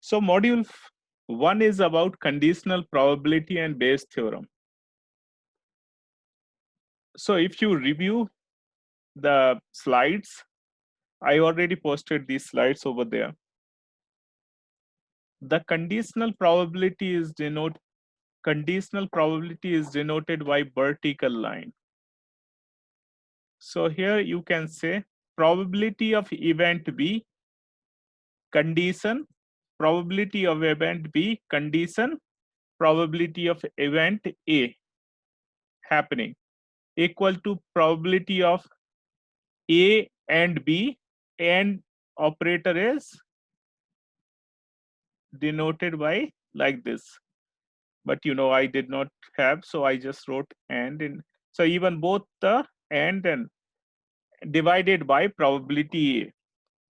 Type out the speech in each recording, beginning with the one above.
So module 1 is about conditional probability and Bayes theorem. So if you review the slides, I already posted these slides over there. The conditional probability is denoted by vertical line. So here you can say probability of event B, condition, probability of event B, condition, probability of event A happening equal to probability of A and B, and operator is denoted by like this. But I did not have, so I just wrote and in. So even both the and divided by probability A.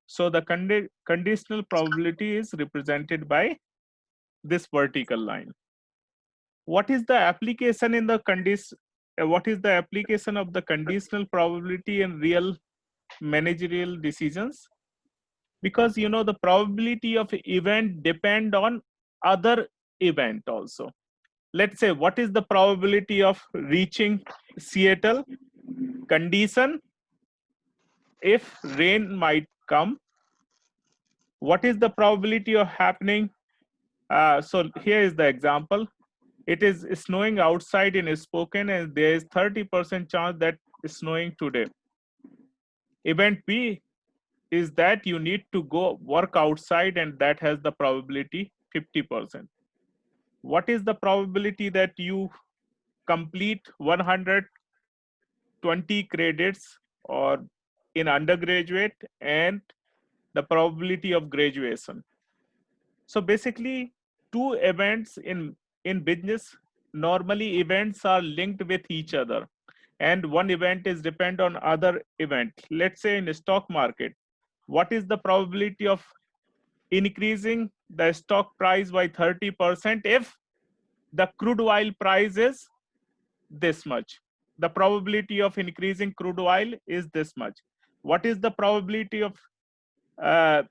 So the conditional probability is represented by this vertical line. What is the application in the what is the application of the conditional probability in real managerial decisions? Because the probability of event depend on other event also. Let's say, what is the probability of reaching Seattle? Condition, if rain might come. What is the probability of happening? So here is the example. It is snowing outside in Spokane and there is 30% chance that it's snowing today. Event B is that you need to go work outside and that has the probability 50%. What is the probability that you complete 120 credits or in undergraduate and the probability of graduation? So basically, two events in business, normally events are linked with each other and one event is depend on other event. Let's say in the stock market, what is the probability of increasing the stock price by 30% if the crude oil price is this much? The probability of increasing crude oil is this much. What is the probability of uh,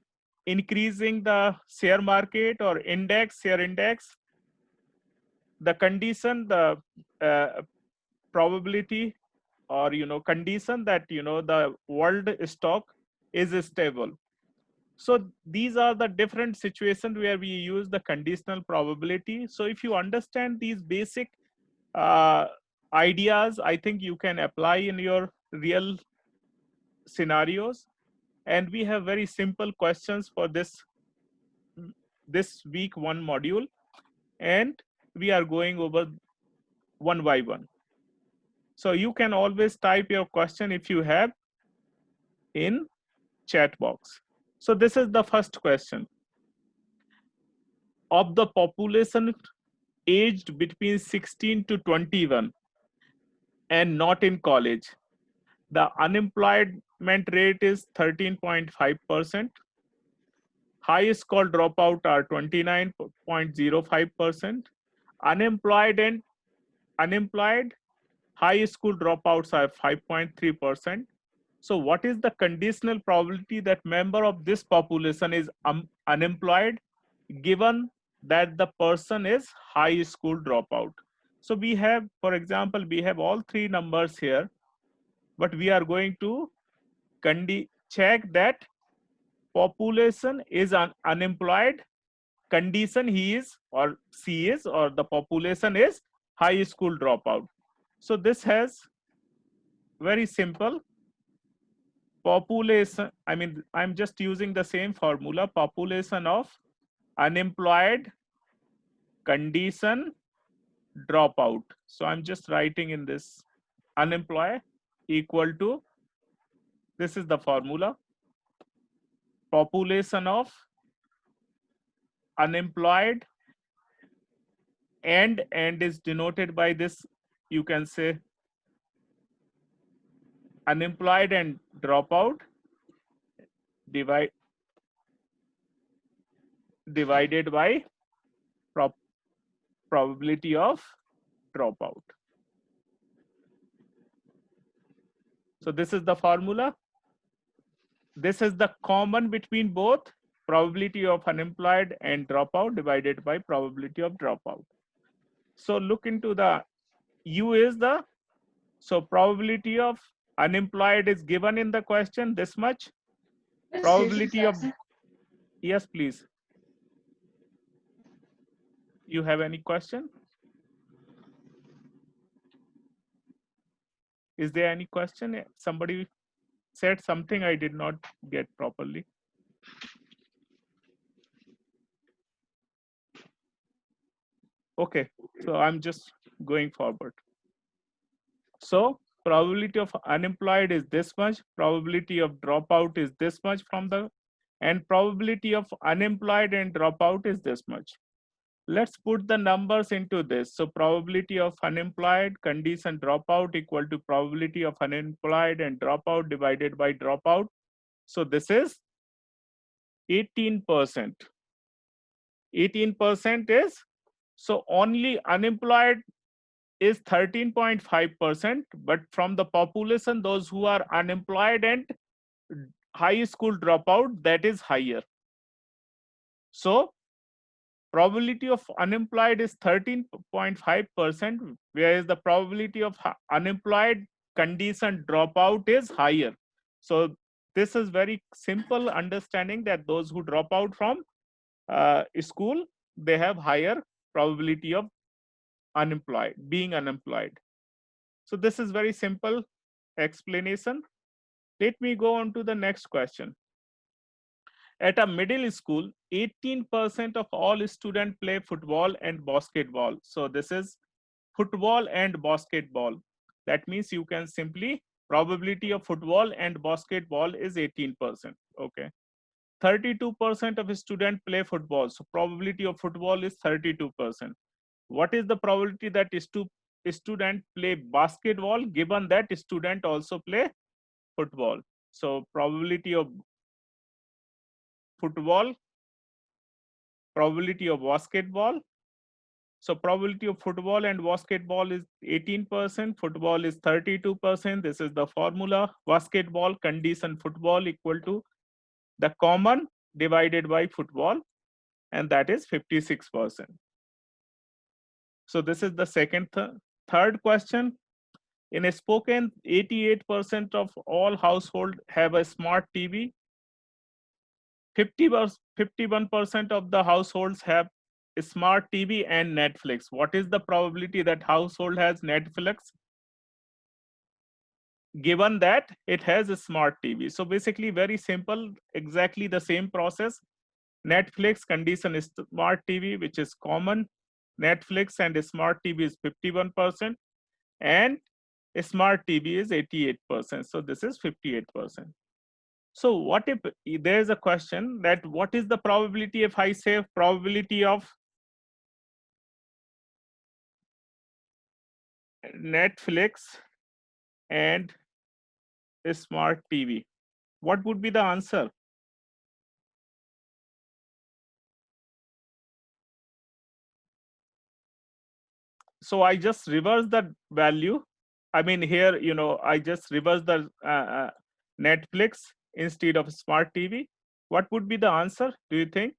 increasing the share market or share index? The condition, the probability or condition that the world stock is stable. So these are the different situations where we use the conditional probability. So if you understand these basic uh, ideas, I think you can apply in your real scenarios. And we have very simple questions for this week one module, and we are going over one by one. So you can always type your question if you have in chat box. So this is the first question. Of the population aged between 16 to 21 and not in college, the unemployment rate is 13.5%. High school dropout are 29.05%. Unemployed high school dropouts are 5.3%. So what is the conditional probability that member of this population is unemployed given that the person is high school dropout? So we have, for example, we have all three numbers here, but we are going to check that population is unemployed, condition he is or she is, or the population is high school dropout. So this has very simple population. I mean, I'm just using the same formula, population of unemployed, condition, dropout. So I'm just writing in this unemployed equal to, this is the formula, population of unemployed and is denoted by this, you can say unemployed and dropout divided by probability of dropout. So this is the formula. This is the common between both. probability of unemployed and dropout divided by probability of dropout. So look into the U is the, so probability of unemployed is given in the question this much. Probability of, yes, please. You have any question? Is there any question? Somebody said something I did not get properly. Okay, so I'm just going forward. So probability of unemployed is this much, probability of dropout is this much from the, and probability of unemployed and dropout is this much. Let's put the numbers into this. So probability of unemployed condition dropout equal to probability of unemployed and dropout divided by dropout. So this is 18%. 18% is, so only unemployed is 13.5%, but from the population, those who are unemployed and high school dropout, that is higher. So probability of unemployed is 13.5%, whereas the probability of unemployed condition dropout is higher. So this is very simple understanding that those who drop out from school, they have higher probability of being unemployed. So this is very simple explanation. Let me go on to the next question. At a middle school, 18% of all students play football and basketball. So this is football and basketball. That means you can simply, probability of football and basketball is 18%. Okay. 32% of students play football. So probability of football is 32%. What is the probability that student play basketball given that student also play football? So probability of football, probability of basketball. So probability of football and basketball is 18%, football is 32%. This is the formula. Basketball condition football equal to the common divided by football, and that is 56%. So this is the second. Third question. In a Spokane, 88% of all households have a smart TV. 51% of the households have a smart TV and Netflix. What is the probability that household has Netflix? Given that it has a smart TV. So basically very simple, exactly the same process. Netflix condition is smart TV, which is common. Netflix and a smart TV is 51%, and a smart TV is 88%. So this is 58%. So what if there is a question that what is the probability if I say probability of Netflix and a smart TV? What would be the answer? So I just reverse the value. I mean here, I just reverse the Netflix instead of smart TV. What would be the answer, do you think?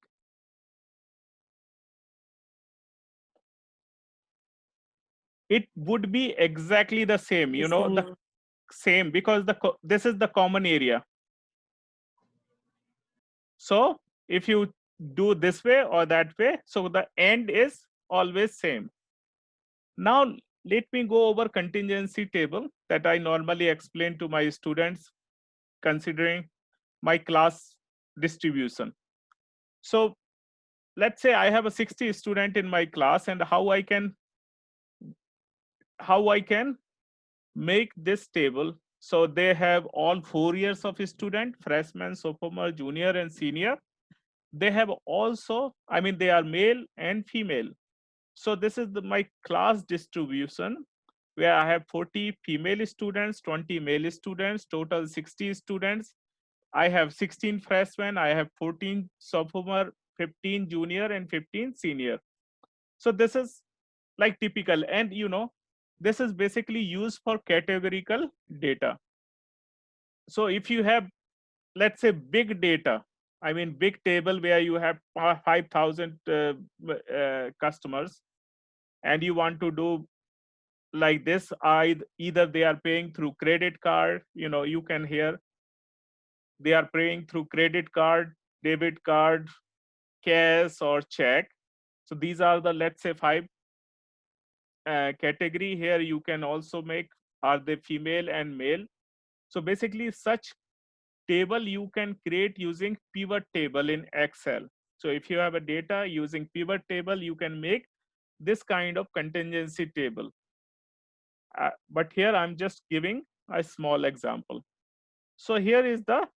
It would be exactly the same, the same, because this is the common area. So if you do this way or that way, so the end is always same. Now let me go over contingency table that I normally explain to my students considering my class distribution. So let's say I have a 60 student in my class, and how I can make this table. So they have all 4 years of student, freshman, sophomore, junior, and senior. They have also, I mean, they are male and female. So this is my class distribution, where I have 40 female students, 20 male students, total 60 students. I have 16 freshmen, I have 14 sophomore, 15 junior, and 15 senior. So this is like typical, and this is basically used for categorical data. So if you have, let's say, big data, I mean, big table where you have 5,000 customers, and you want to do like this. Either they are paying through credit card, you can hear they are paying through credit card, debit card, cash, or check. So these are the, let's say, five category. Here you can also make, are they female and male? So basically such table you can create using pivot table in Excel. So if you have a data using pivot table, you can make this kind of contingency table. But here I'm just giving a small example. So here is the,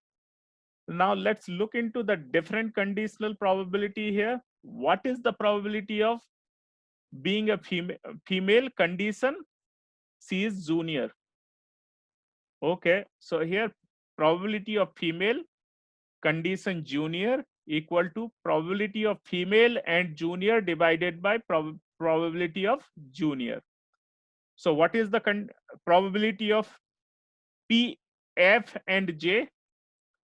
now let's look into the different conditional probability here. What is the probability of being a female condition? She is junior. Okay, so here probability of female condition junior equal to probability of female and junior divided by probability of junior. So what is the probability of P, F, and J?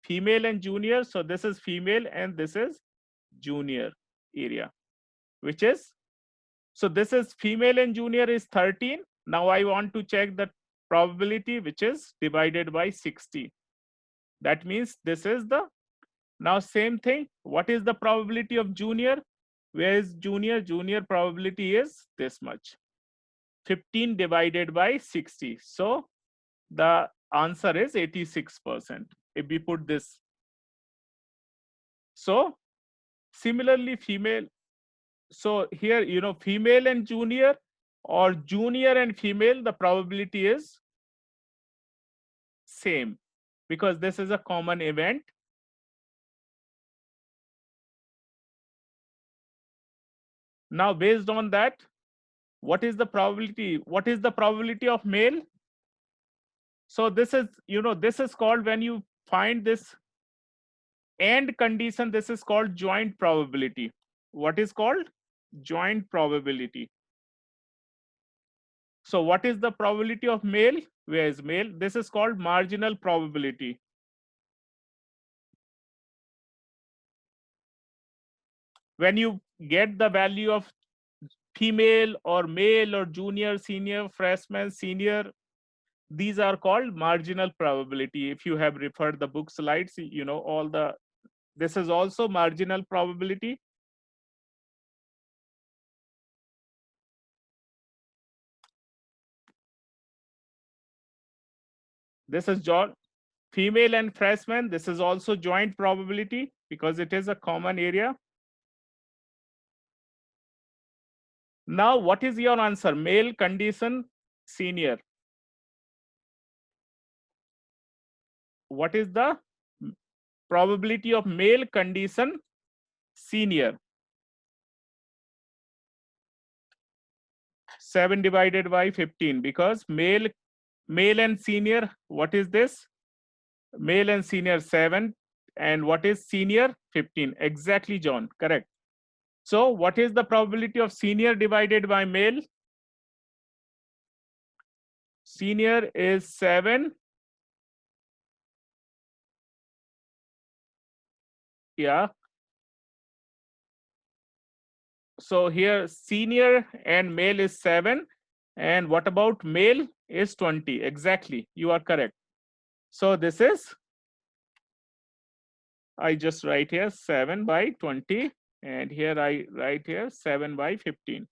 Female and junior. So this is female and this is junior area, which is, so this is female and junior is 13. Now I want to check the probability, which is divided by 60. That means this is the, now same thing. What is the probability of junior? Where is junior? Junior probability is this much, 15 divided by 60. So the answer is 86% if we put this. So similarly female, so here, female and junior or junior and female, the probability is same because this is a common event. Now based on that, what is the probability? What is the probability of male? So this is, this is called, when you find this and condition, this is called joint probability. What is called? Joint probability. So what is the probability of male? Where is male? This is called marginal probability. When you get the value of female or male or junior, senior, freshman, senior, these are called marginal probability. If you have referred the book slides, all the, this is also marginal probability. This is female and freshman. This is also joint probability because it is a common area. Now, what is your answer? Male condition senior. What is the probability of male condition senior? 7 divided by 15 because male and senior, what is this? Male and senior 7, and what is senior? 15. Exactly, John, correct. So what is the probability of senior divided by male? Senior is 7. Yeah. So here senior and male is 7. And what about male is 20. Exactly, you are correct. So this is, I just write here 7 by 20. And here I write here 7 by 15.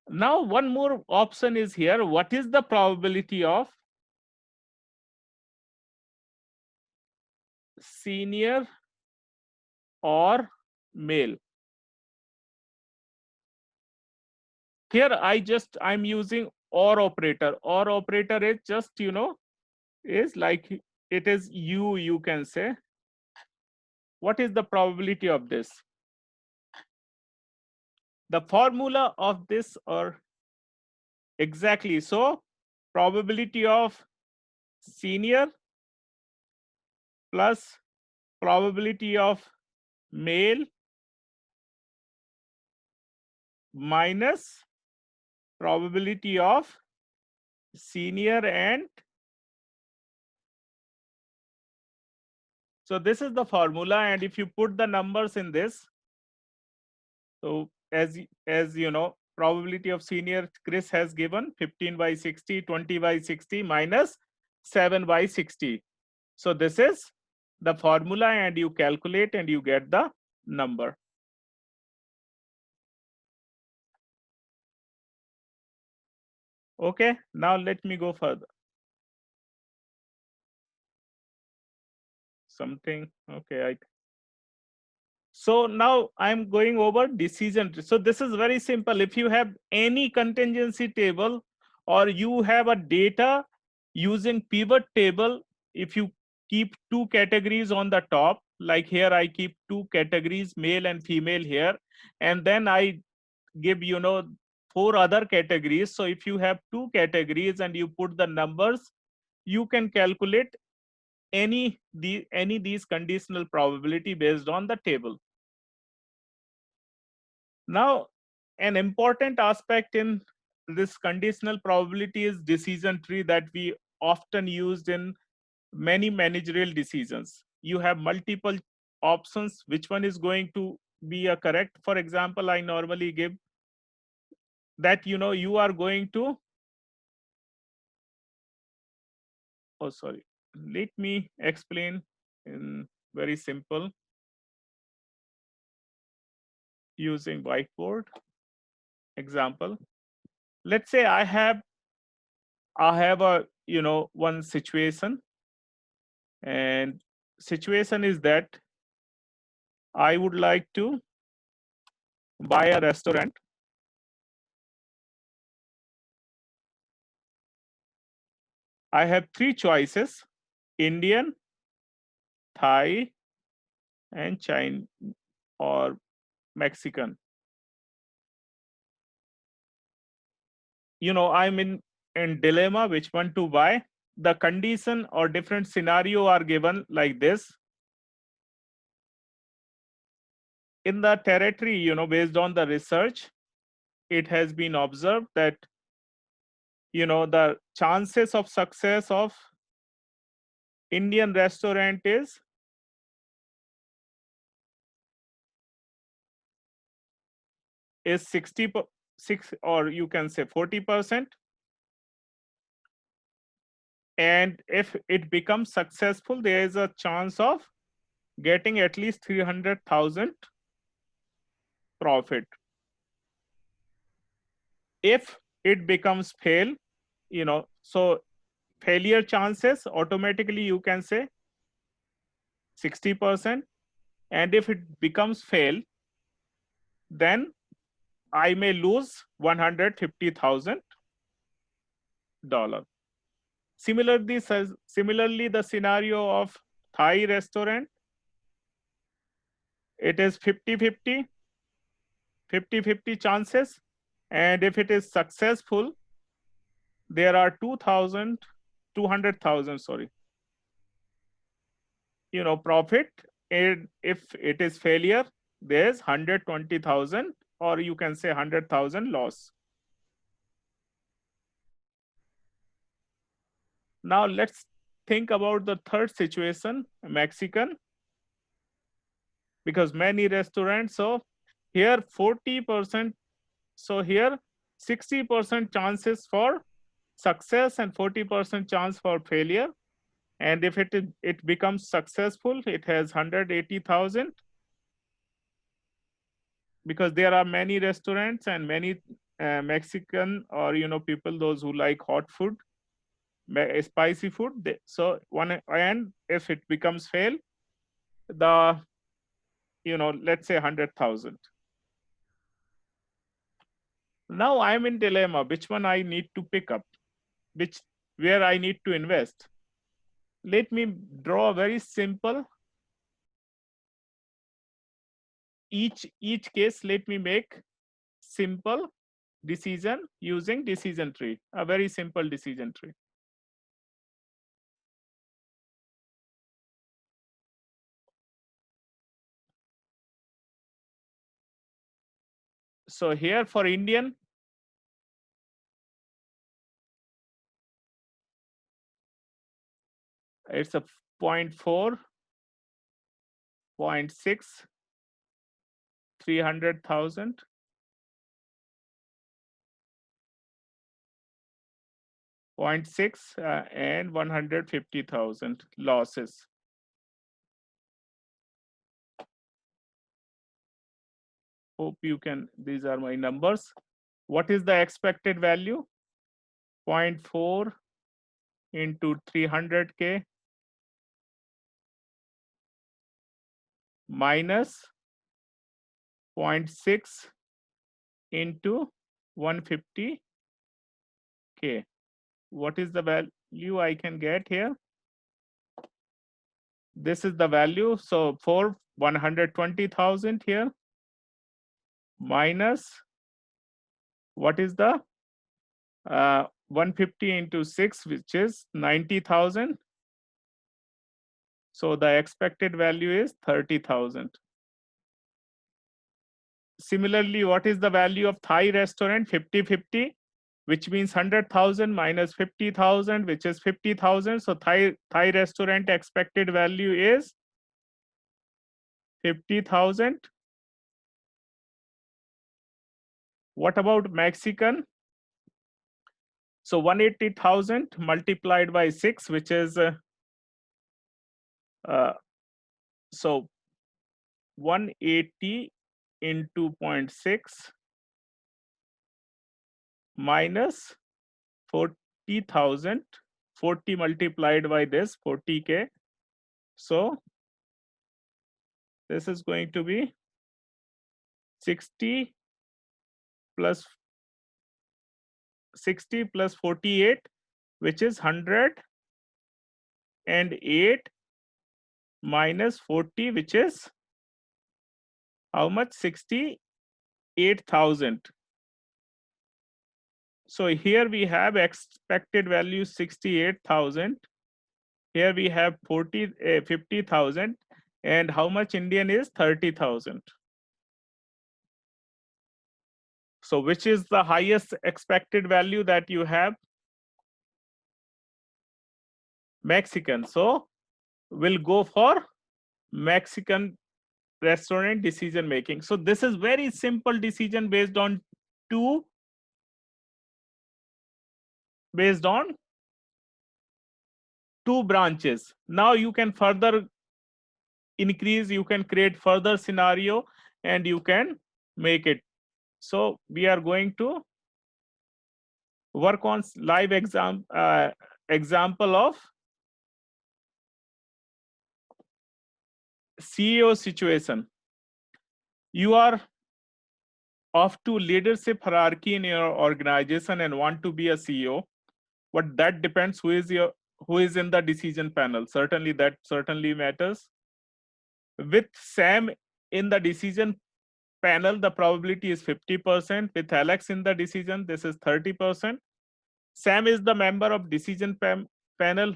Now one more option is here. What is the probability of senior or male? Here I'm using or operator. Or operator is just, is like, it is you can say. What is the probability of this? The formula of this, or exactly, so probability of senior plus probability of male minus probability of senior and So this is the formula, and if you put the numbers in this, so as you know, probability of senior Chris has given 15 by 60, 20 by 60 minus 7 by 60. So this is the formula, and you calculate and you get the number. Okay, now let me go further. Something, okay. So now I'm going over decision tree. So this is very simple. If you have any contingency table or you have a data using pivot table, if you keep two categories on the top, like here I keep two categories, male and female here, and then I give, you know, four other categories. So if you have two categories and you put the numbers, you can calculate any these conditional probability based on the table. Now, an important aspect in this conditional probability is decision tree that we often used in many managerial decisions. You have multiple options. Which one is going to be a correct? For example, I normally give that, you know, you are going to, oh, sorry. Let me explain in very simple using whiteboard example. Let's say I have a, you know, one situation, and situation is that I would like to buy a restaurant. I have three choices: Indian, Thai, and Chinese or Mexican. You know, I'm in dilemma which one to buy. The condition or different scenario are given like this. In the territory, you know, based on the research, it has been observed that, you know, the chances of success of Indian restaurant is 66, or you can say 40%. And if it becomes successful, there is a chance of getting at least 300,000 profit. If it becomes fail, you know, so failure chances automatically you can say 60%. And if it becomes fail, then I may lose $150,000. Similarly, the scenario of Thai restaurant, it is 50-50, 50-50 chances. And if it is successful, there are 200,000, sorry, you know, profit. And if it is failure, there's 120,000, or you can say 100,000 loss. Now let's think about the third situation, Mexican, because many restaurants. So here 40%, so here 60% chances for success and 40% chance for failure. And if it becomes successful, it has 180,000, because there are many restaurants and many Mexican, or, you know, people those who like hot food, spicy food. So one, and if it becomes fail, the, you know, let's say 100,000. Now I'm in dilemma. Which one I need to pick up? Which where I need to invest? Let me draw a very simple. Each case, let me make simple decision using decision tree. A very simple decision tree. So here for Indian, it's a 0.4. 0.6, 300,000, 0.6, and 150,000 losses. Hope you can, these are my numbers. What is the expected value? 0.4 into 300K minus 0.6 into 150K. What is the value I can get here? This is the value. So for 120,000 here minus what is the 150 into 6, which is 90,000. So the expected value is 30,000. Similarly, what is the value of Thai restaurant? 50-50, which means 100,000 minus 50,000, which is 50,000. So Thai restaurant expected value is 50,000. What about Mexican? So 180,000 multiplied by 6, which is so 180 into 0.6 minus 40,000, 40 multiplied by this 40K. So this is going to be 60 plus 48, which is 108 minus 40, which is how much? 68,000. So here we have expected value 68,000. Here we have 50,000, and how much Indian is 30,000. So which is the highest expected value that you have? Mexican. So we'll go for Mexican restaurant decision making. So this is very simple decision based on two branches. Now you can further increase, you can create further scenario, and you can make it. So we are going to work on live example of CEO situation. You are off to leadership hierarchy in your organization and want to be a CEO, but that depends who is in the decision panel. Certainly that matters. With Sam in the decision panel, the probability is 50%. With Alex in the decision, this is 30%. Sam is the member of decision panel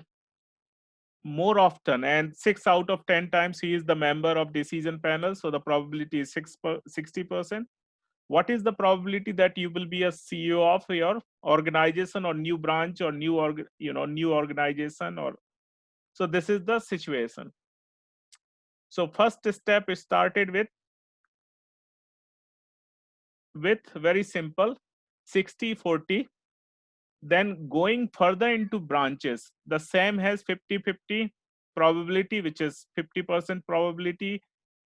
more often, and 6 out of 10 times he is the member of decision panel, so the probability is 60%. What is the probability that you will be a CEO of your organization or new branch or new organization? Or so this is the situation. So first step is started with very simple 60-40. Then going further into branches, the Sam has 50-50 probability, which is 50% probability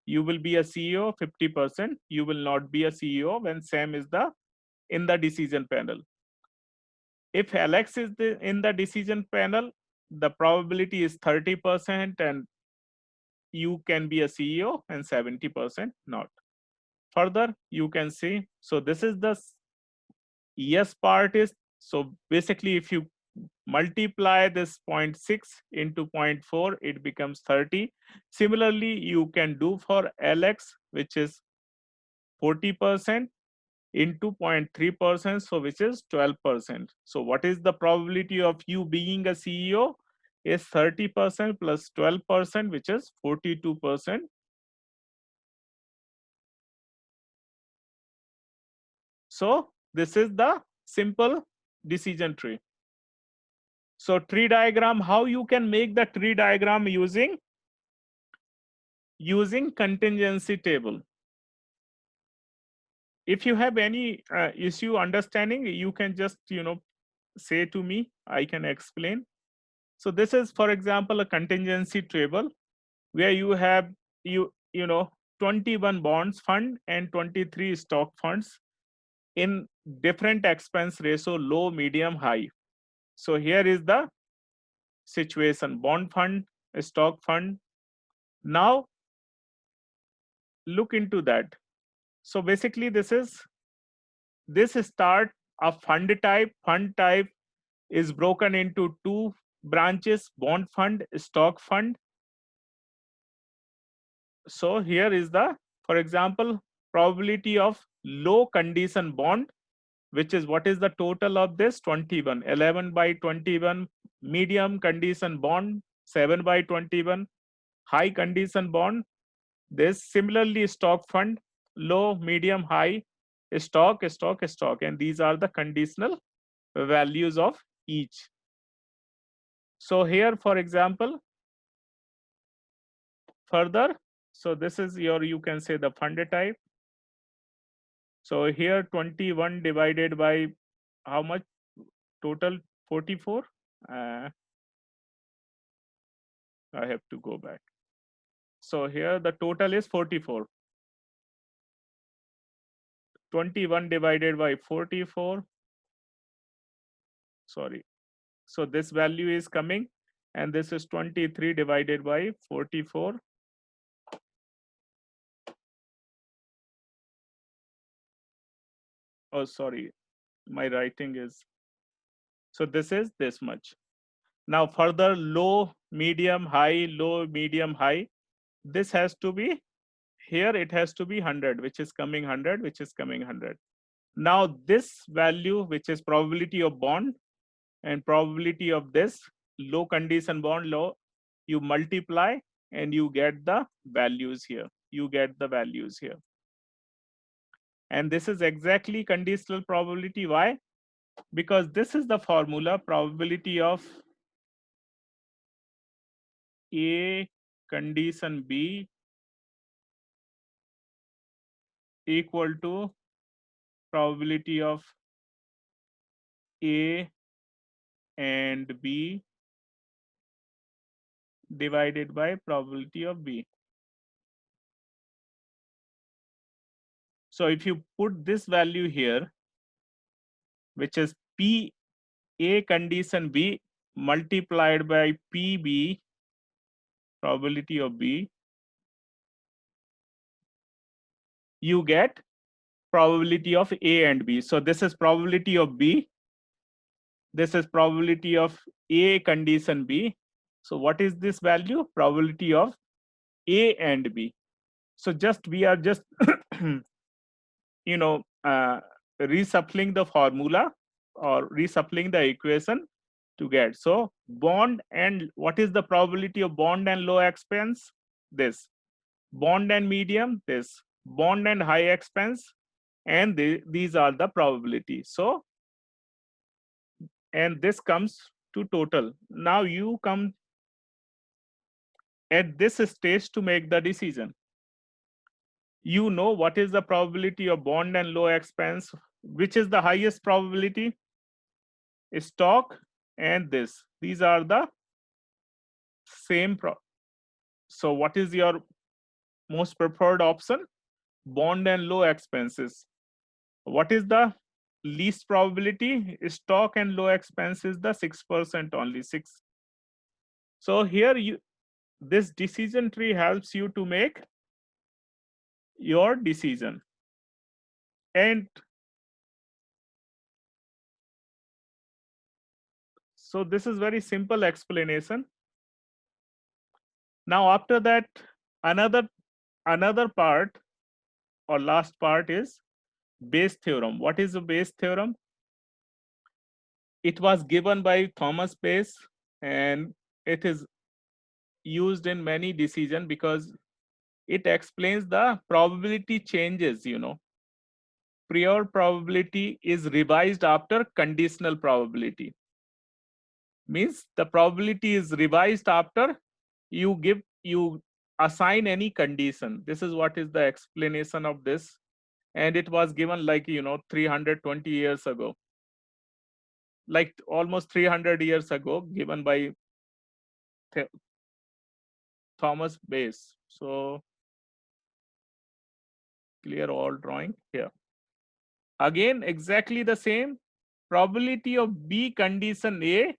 you will be a CEO, 50% you will not be a CEO when Sam is in the decision panel. If Alex is in the decision panel, the probability is 30% and you can be a CEO, and 70% not. Further, you can see, so this is the yes part is, so basically if you multiply this 0.6 into 0.4, it becomes 30. Similarly, you can do for Alex, which is 40% into 0.3%, so which is 12%. So what is the probability of you being a CEO? Is 30% plus 12%, which is 42%. So this is the simple decision tree. So tree diagram, how you can make the tree diagram using using contingency table. If you have any issue understanding, you can just say to me, I can explain. So this is, for example, a contingency table where you have you know 21 bonds fund and 23 stock funds in different expense ratio, low, medium, high. So here is the situation: bond fund, stock fund. Now look into that. So basically this start a fund type. Fund type is broken into two branches: bond fund, stock fund. So here is the, for example, probability of low condition bond, which is what is the total of this 21, 11 by 21, medium condition bond 7 by 21, high condition bond. This similarly stock fund, low, medium, high, stock, stock, stock, and these are the conditional values of each. So here, for example, further, so this is your, you can say, the fund type. So here 21 divided by how much total? 44. I have to go back. So here the total is 44. 21 divided by 44. Sorry. So this value is coming, and this is 23 divided by 44. Oh, sorry. My writing is, so this is this much. Now further, low, medium, high, low, medium, high. This has to be, here it has to be 100, which is coming 100, which is coming 100. Now this value, which is probability of bond and probability of this low condition bond, low, you multiply and you get the values here. You get the values here. And this is exactly conditional probability. Why? Because this is the formula: probability of A condition B equal to probability of A and B divided by probability of B. So if you put this value here, which is P A condition B multiplied by PB, probability of B, you get probability of A and B. So this is probability of B. This is probability of A condition B. So what is this value? Probability of A and B. So just we are just reshuffling the formula or reshuffling the equation to get. So bond and, what is the probability of bond and low expense? This. Bond and medium, this. Bond and high expense, and these are the probability. So, and this comes to total. Now you come at this stage to make the decision. You know what is the probability of bond and low expense, which is the highest probability? Stock and this. These are the same so what is your most preferred option? Bond and low expenses. What is the least probability? Stock and low expenses, the 6% only, 6. So here this decision tree helps you to make your decision. And so this is very simple explanation. Now after that, another part or last part is Bayes theorem. What is the Bayes theorem? It was given by Thomas Bayes, and it is used in many decisions because it explains the probability changes. Prior probability is revised after conditional probability. Means the probability is revised after you assign any condition. This is what is the explanation of this. And it was given like, 320 years ago, like almost 300 years ago, given by Thomas Bayes. So clear all drawing here. Again, exactly the same probability of B condition A.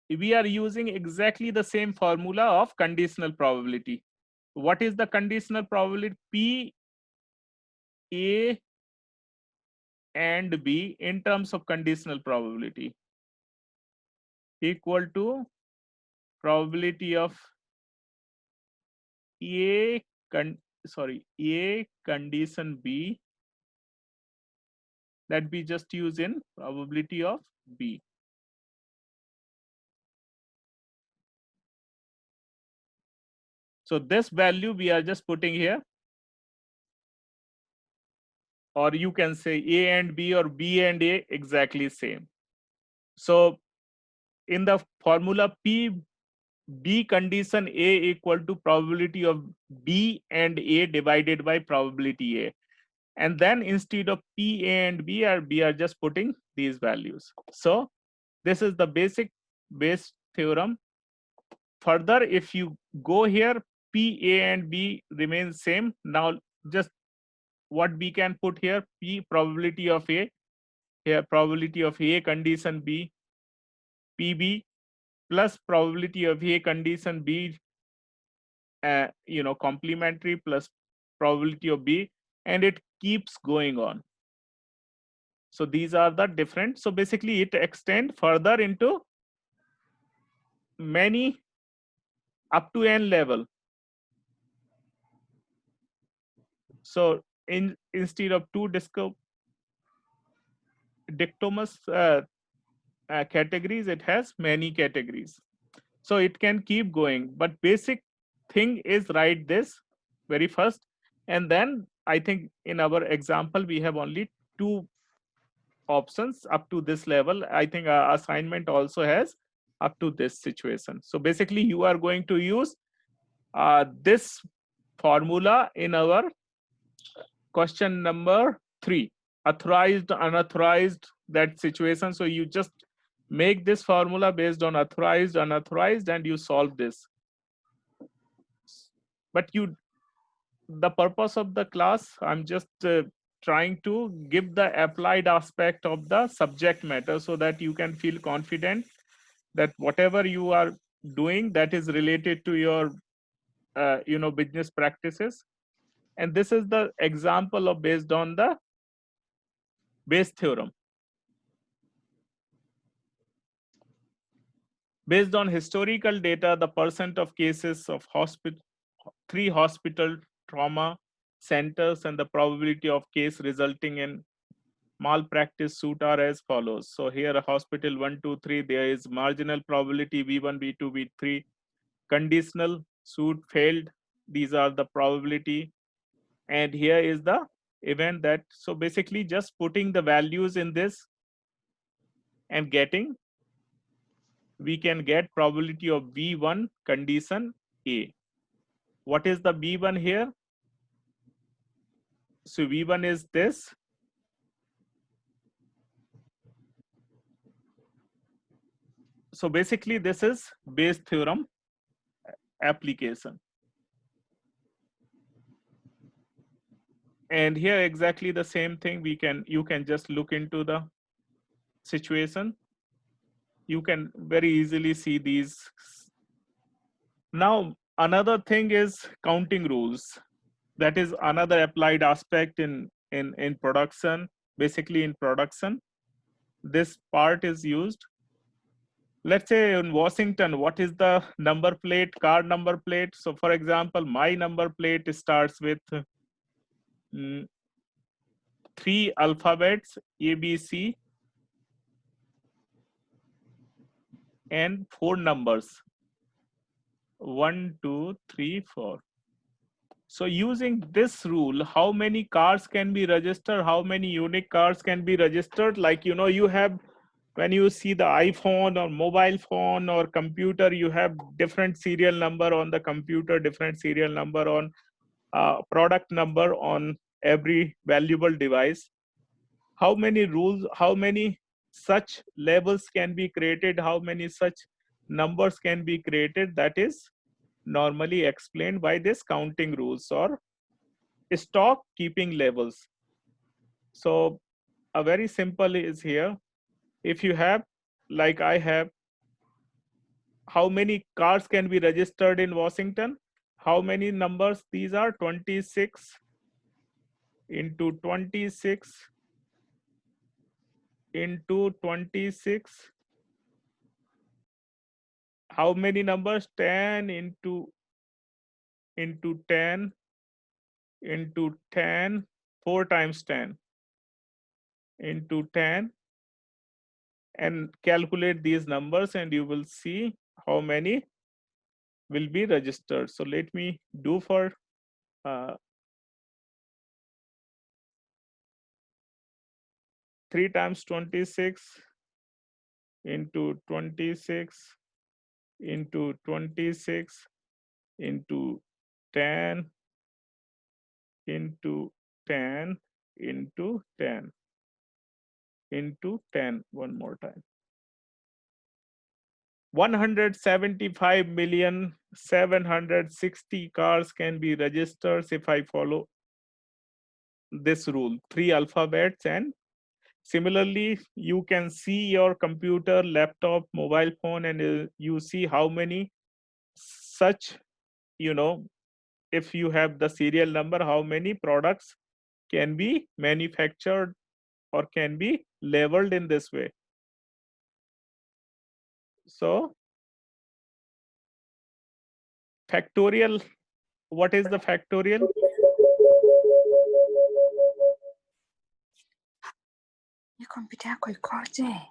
We are using exactly the same formula of conditional probability. What is the conditional probability? P, A, and B in terms of conditional probability equal to probability of A A condition B that we just use in probability of B. So this value we are just putting here, or you can say A and B or B and A exactly same. So in the formula P, B condition A equal to probability of B and A divided by probability A. And then instead of P, A and B, we are just putting these values. So this is the basic Bayes theorem. Further, if you go here, P, A and B remain same. Now just what we can put here, P probability of A, here probability of A condition B, PB plus probability of A condition B, complementary plus probability of B, and it keeps going on. So these are the different. So basically it extend further into many up to n level. So instead of two dichotomous categories, it has many categories. So it can keep going, but basic thing is write this very first, and then I think in our example we have only two options up to this level. I think our assignment also has up to this situation. So basically you are going to use this formula in our question number 3, authorized, unauthorized, that situation. So you just make this formula based on authorized, unauthorized, and you solve this. But the purpose of the class, I'm just trying to give the applied aspect of the subject matter so that you can feel confident that whatever you are doing, that is related to your business practices. And this is the example of based on the Bayes theorem. Based on historical data, the percent of cases of 3 hospital trauma centers and the probability of case resulting in malpractice suit are as follows. So here a hospital 1, 2, 3, there is marginal probability V1, V2, V3. Conditional suit failed. These are the probability. And here is the event that, so basically just putting the values in this and getting, we can get probability of V1 condition A. What is the V1 here? So V1 is this. So basically this is Bayes theorem application. And here exactly the same thing, you can just look into the situation. You can very easily see these. Now another thing is counting rules. That is another applied aspect in production. Basically in production, this part is used. Let's say in Washington, what is the number plate, car number plate? So for example, my number plate starts with 3 alphabets, ABC, and 4 numbers, 1, 2, 3, 4. So using this rule, how many cars can be registered? How many unique cars can be registered? Like, you have when you see the iPhone or mobile phone or computer, you have different serial number on the computer, different serial number on product number on every valuable device. How many rules, how many such labels can be created, how many such numbers can be created, that is normally explained by this counting rules or stock keeping labels. So a very simple is here. If you have, like I have, how many cars can be registered in Washington? How many numbers? These are 26 into 26 into 26. How many numbers? 10 into 10 into 10, 4 times 10 into 10, and calculate these numbers and you will see how many will be registered. So let me do for 3 times 26 into 26 into 26 into 10 into 10 into 10 into 10. One more time. 175,760,000 cars can be registered if I follow this rule, 3 alphabets. And similarly, you can see your computer, laptop, mobile phone, and you see how many such, if you have the serial number, how many products can be manufactured or can be labeled in this way. So factorial, what is the factorial? Kompyuta yako ikoje?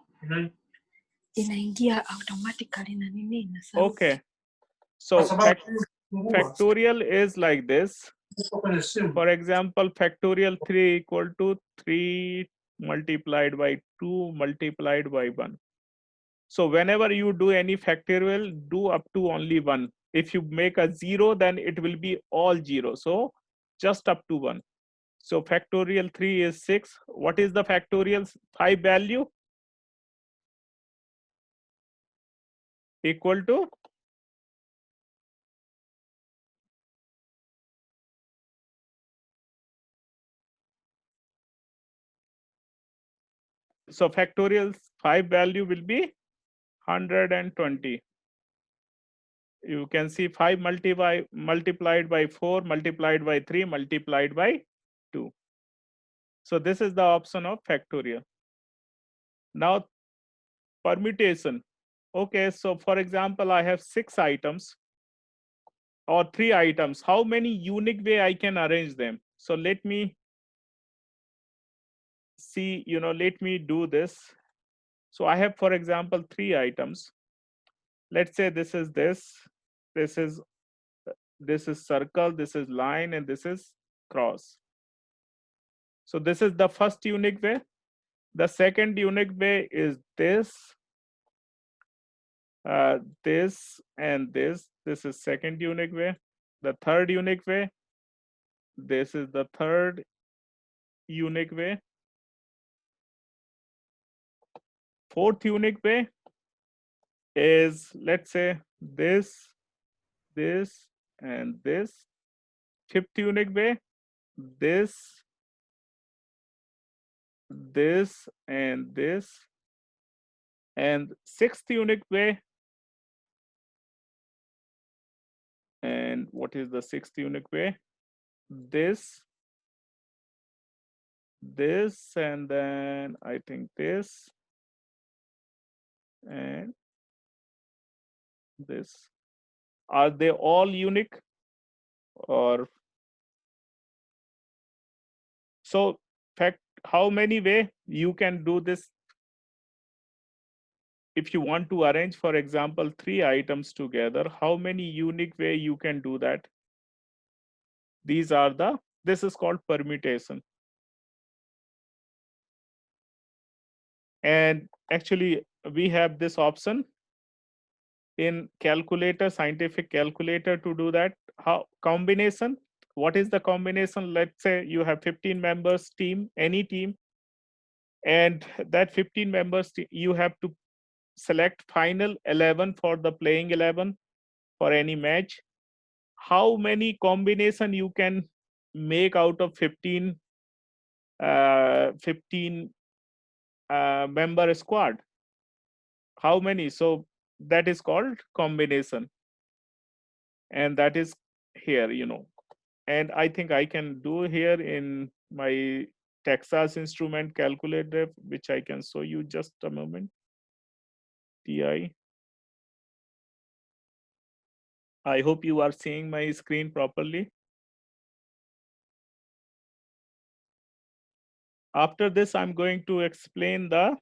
Inaingia automatically na nini na sauti. Okay. So factorial is like this. For example, factorial 3 equal to 3 multiplied by 2 multiplied by 1. So whenever you do any factorial, do up to only 1. If you make a 0, then it will be all 0. So just up to 1. So factorial 3 is 6. What is the factorial 5 value? Equal to? So factorial 5 value will be 120. You can see 5 multiplied by 4 multiplied by 3 multiplied by 2. So this is the option of factorial. Now permutation. Okay, so for example, I have 6 items or 3 items. How many unique way I can arrange them? So let me see, let me do this. So I have, for example, 3 items. Let's say this is circle, this is line, and this is cross. So this is the first unique way. The second unique way is this, this, and this. This is second unique way. The third unique way, this is the third unique way. Fourth unique way is, let's say, this, and this. Fifth unique way, this, and this. And sixth unique way, and what is the sixth unique way? This, and then I think this, and this. Are they all unique? Or so fact, how many way you can do this? If you want to arrange, for example, 3 items together, how many unique way you can do that? These are this is called permutation. And actually, we have this option in calculator, scientific calculator, to do that. How combination? What is the combination? Let's say you have 15 members team, any team, and that 15 members, you have to select final 11 for the playing 11 for any match. How many combination you can make out of 15 member squad? How many? So that is called combination, and that is here, and I think I can do here in my Texas Instrument calculator, which I can show you just a moment. TI. I hope you are seeing my screen properly. After this, I'm going to explain the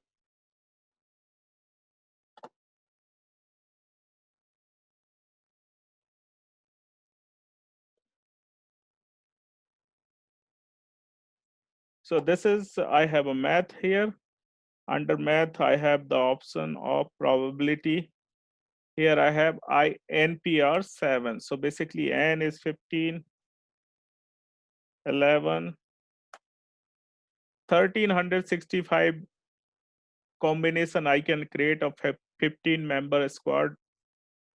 so this is, I have a math here. Under math, I have the option of probability. Here I have INPR 7. So basically N is 15, 11, 1365 combination I can create of a 15 member squad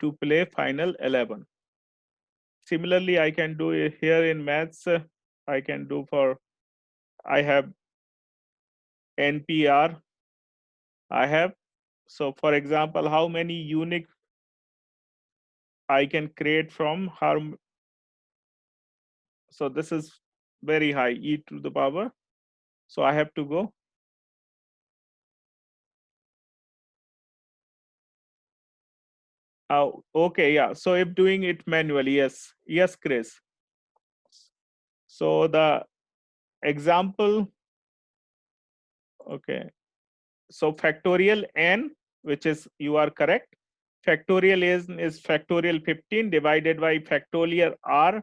to play final 11. Similarly, I can do it here in maths. I can do for, I have NPR. I have, so for example, how many unique I can create from harm. So this is very high, e to the power. So I have to go. Okay, yeah. So if doing it manually, yes, yes, Chris. So the example, okay. So factorial n, which is, you are correct. Factorial is factorial 15 divided by factorial r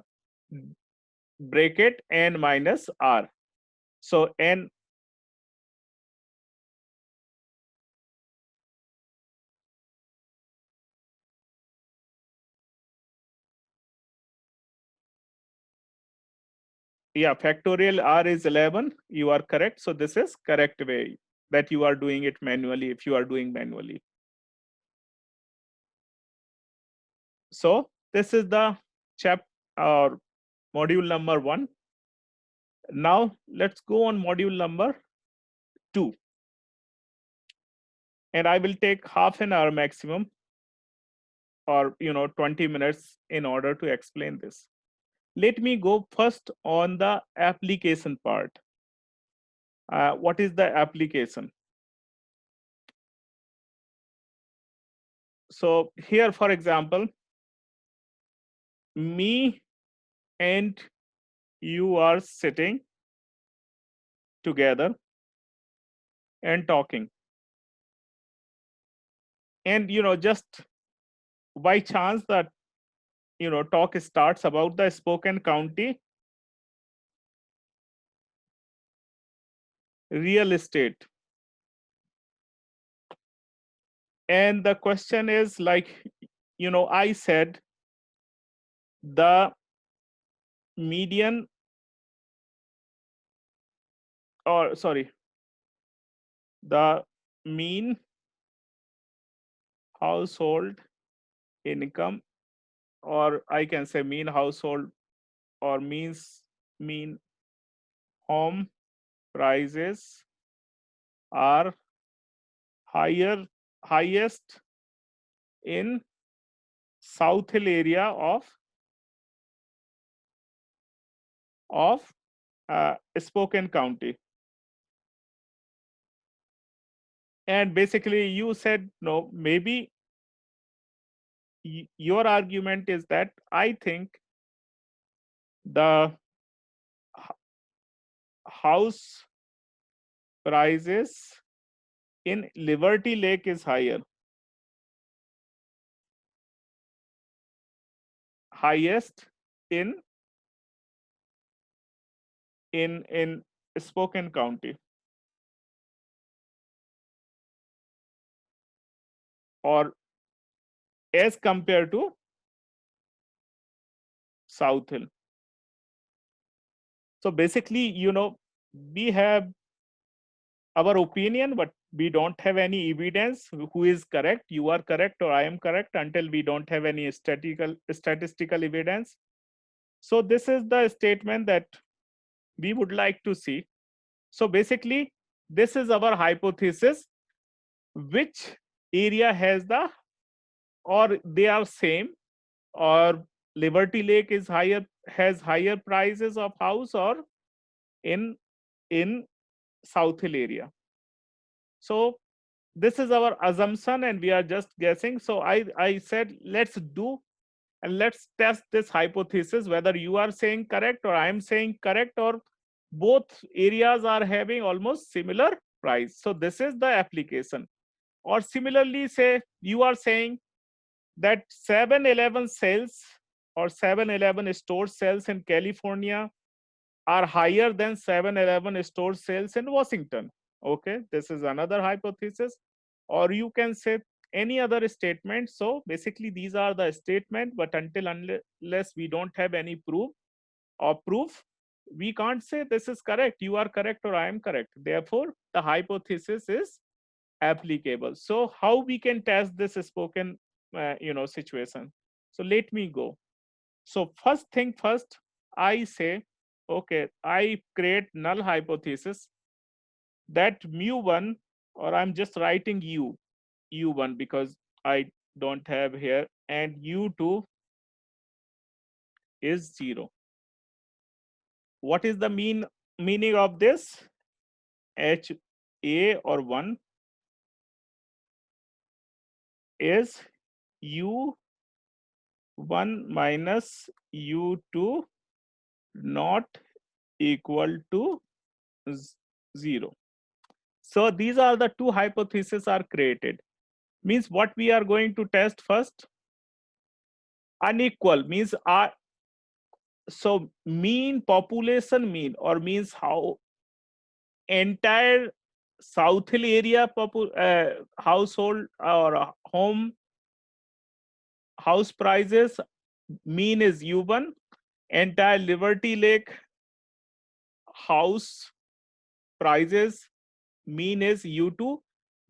bracket n minus r. So n, yeah, factorial r is 11. You are correct. So this is correct way that you are doing it manually if you are doing manually. So this is the chap or module number 1. Now let's go on module number 2. And I will take half an hour maximum, or 20 minutes, in order to explain this. Let me go first on the application part. What is the application? So here, for example, me and you are sitting together and talking, and just by chance that talk starts about the Spokane County real estate, and the question is like, I said the median, or sorry, the mean household income, or I can say mean household, or mean home prices are highest in South Hill area of Spokane County. And basically you said no, maybe your argument is that I think the house prices in Liberty Lake is highest in Spokane County. or as compared to South Hill. So basically, we have our opinion, but we don't have any evidence who is correct. You are correct or I am correct until we don't have any statistical evidence. So this is the statement that we would like to see. So basically, this is our hypothesis. Which area has the, or they are same, or Liberty Lake is higher, has higher prices of house, or in South Hill area. So this is our assumption and we are just guessing. So I said, let's do and let's test this hypothesis, whether you are saying correct or I am saying correct, or both areas are having almost similar price. So this is the application. Or similarly, say you are saying that 7-Eleven sales or 7-Eleven store sales in California are higher than 7-Eleven store sales in Washington. Okay, this is another hypothesis. Or you can say any other statement. So basically, these are the statement, but unless we don't have any proof, we can't say this is correct, you are correct, or I am correct. Therefore, the hypothesis is applicable. So how we can test this spoken situation? So let me go. So first thing first, I say, okay, I create null hypothesis that mu1, or I'm just writing u1 because I don't have here, and u2 is 0. What is the meaning of this? H a or 1 is u1 minus u2 not equal to 0. So these are the two hypotheses are created. Means what we are going to test first? Unequal means so mean, population mean, or means how entire South Hill area household or home house prices mean is u1, entire Liberty Lake house prices mean is u2,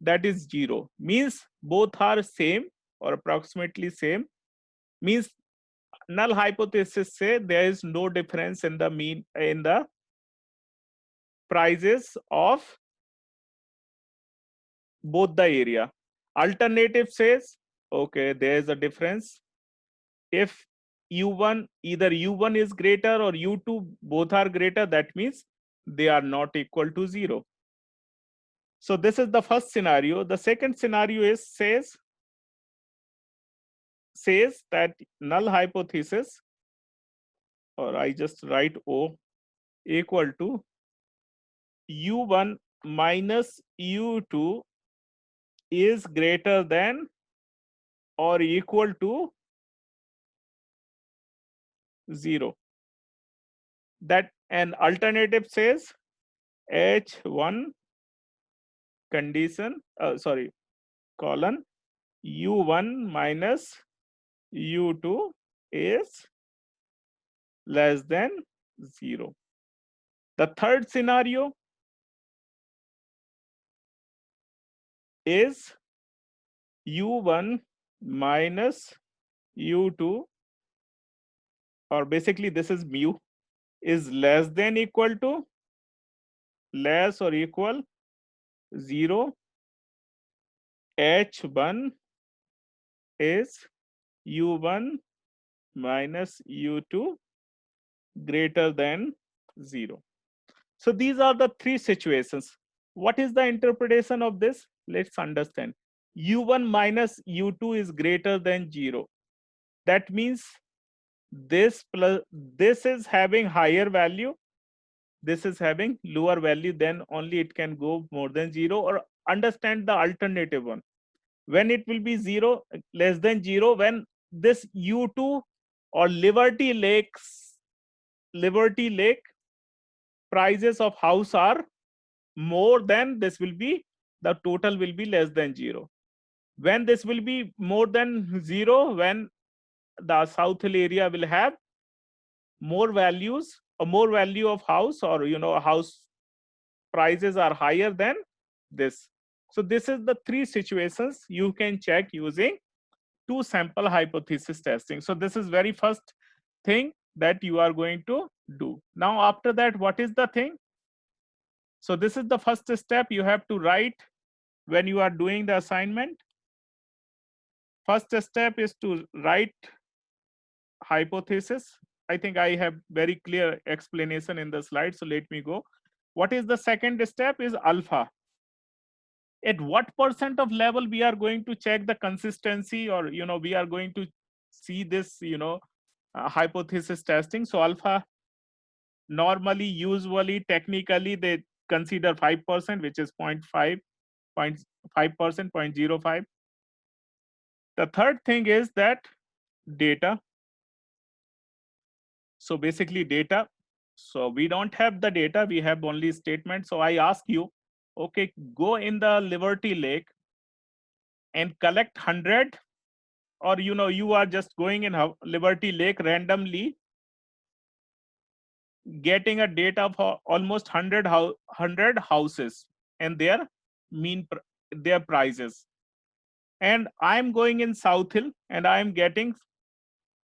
that is 0. Means both are same or approximately same. Means null hypothesis say there is no difference in the mean in the prices of both the area. Alternative says, okay, there is a difference. If u1, either u1 is greater or u2 both are greater, that means they are not equal to 0. So this is the first scenario. The second scenario is says that null hypothesis, or I just write O, equal to u1 minus u2 is greater than or equal to 0. That an alternative says H1 condition, colon, u1 minus u2 is less than 0. The third scenario is u1 minus u2, or basically this is mu, is less than equal to, less or equal 0. H1 is u1 minus u2 greater than 0. So these are the three situations. What is the interpretation of this? Let's understand. u1 minus u2 is greater than 0. That means this plus this is having higher value, this is having lower value, then only it can go more than 0. Or understand the alternative one. When it will be 0, less than 0, when this u2 or Liberty Lake prices of house are more than, this will be, the total will be less than 0. When this will be more than 0, when the South Hill area will have more values, or more value of house, or house prices are higher than this. So this is the 3 situations you can check using 2 sample hypothesis testing. So this is very first thing that you are going to do. Now after that, what is the thing? So this is the first step you have to write when you are doing the assignment. First step is to write hypothesis. I think I have very clear explanation in the slide, so let me go. What is the second step is alpha. At what percent of level we are going to check the consistency, or we are going to see this hypothesis testing. So alpha, normally, usually, technically, they consider 5%, which is 0.5%, 0.05. The third thing is that data. So basically data. So we don't have the data, we have only statement. So I ask you, okay, go in the Liberty Lake and collect 100, or you are just going in Liberty Lake randomly, getting a data for almost 100 houses and their their prices. And I'm going in South Hill and I'm getting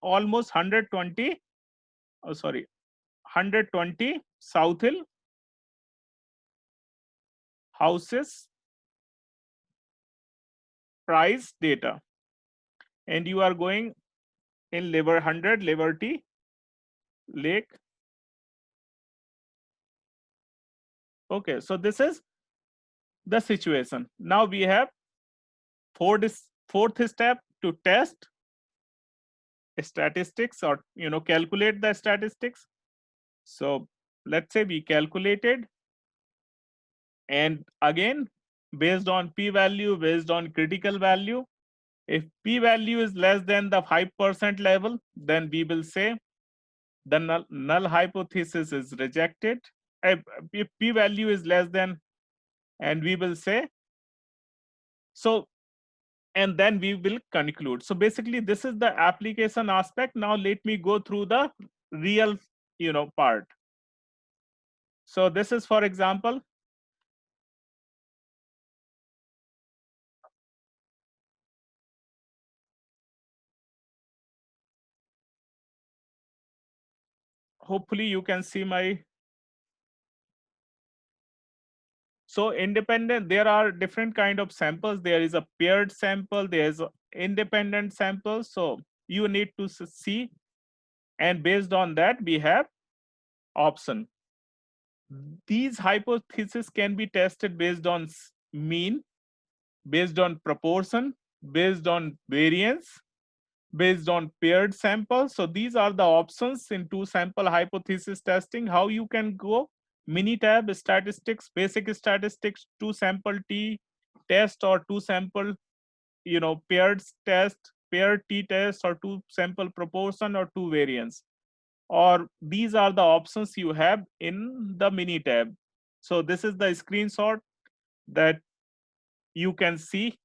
almost 120, 120 South Hill houses price data, and you are going in 100 Liberty Lake. Okay, so this is the situation. Now we have fourth step to test statistics, or calculate the statistics. So let's say we calculated, and again, based on p-value, based on critical value, if p-value is less than the 5% level, then we will say the null hypothesis is rejected. If p-value is less than, and we will say so, and then we will conclude. So basically this is the application aspect. Now let me go through the real part. So this is, for example, hopefully you can see my. So independent, there are different kind of samples. There is a paired sample, there is independent sample. So you need to see, and based on that we have option. These hypotheses can be tested based on mean, based on proportion, based on variance, based on paired samples. So these are the options in 2 sample hypothesis testing. How you can go: Minitab statistics, basic statistics, 2 sample t test, or 2 sample paired test, paired t test, or 2 sample proportion, or 2 variance. Or these are the options you have in the Minitab. So this is the screenshot that you can see.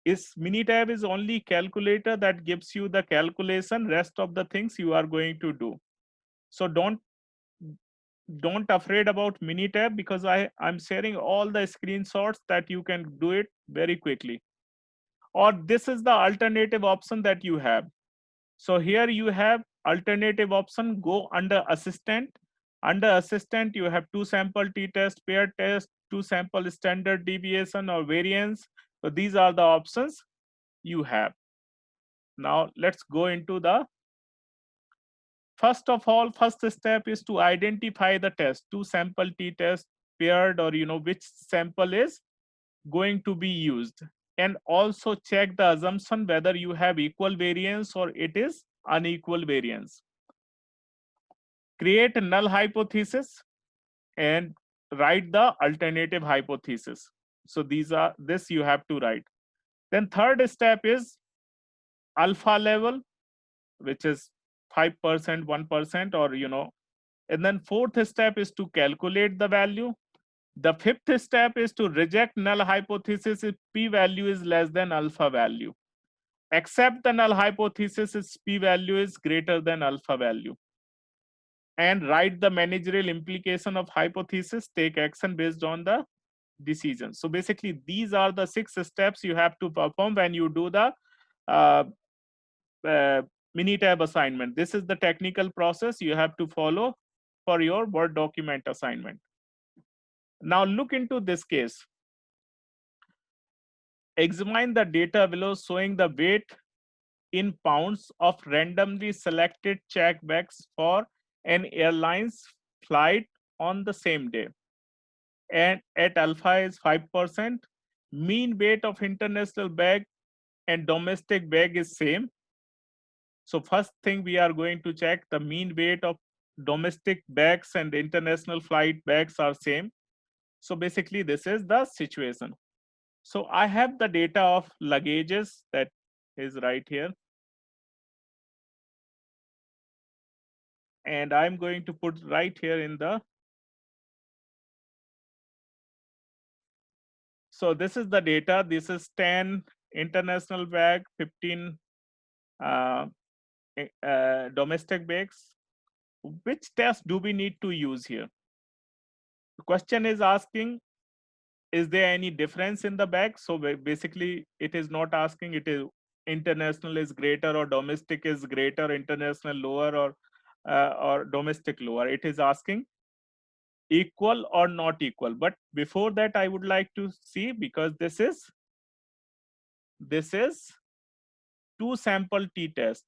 Is Minitab is only calculator that gives you the calculation. Rest of the things you are going to do. So don't afraid about Minitab, because I'm sharing all the screenshots that you can do it very quickly. Or this is the alternative option that you have. So here you have alternative option. Go under assistant. Under assistant you have 2 sample t-test, pair test, 2 sample standard deviation or variance. So these are the options you have. Now let's go into the, first of all, first step is to identify the test. 2 sample t-test, paired, or which sample is going to be used. And also check the assumption whether you have equal variance or it is unequal variance. Create a null hypothesis and write the alternative hypothesis. So this you have to write. Then third step is alpha level, which is 5%, 1%, or and then fourth step is to calculate the value. The fifth step is to reject null hypothesis if p-value is less than alpha value. Accept the null hypothesis if p-value is greater than alpha value. And write the managerial implication of hypothesis, take action based on the decision. So basically, these are the 6 steps you have to perform when you do the uh, uh, Minitab assignment. This is the technical process you have to follow for your Word document assignment. Now look into this case. Examine the data below showing the weight in pounds of randomly selected check bags for an airline's flight on the same day. And at alpha is 5%. Mean weight of international bag and domestic bag is same. So first thing we are going to check the mean weight of domestic bags and international flight bags are same. So basically this is the situation. So I have the data of luggages that is right here. And I'm going to put right here in the, so this is the data. This is 10 international bag, 15 domestic bags. Which test do we need to use here? The question is asking, is there any difference in the bag? So basically it is not asking it is international is greater or domestic is greater, international lower or domestic lower. It is asking equal or not equal. But before that, I would like to see, because this is two sample t-test.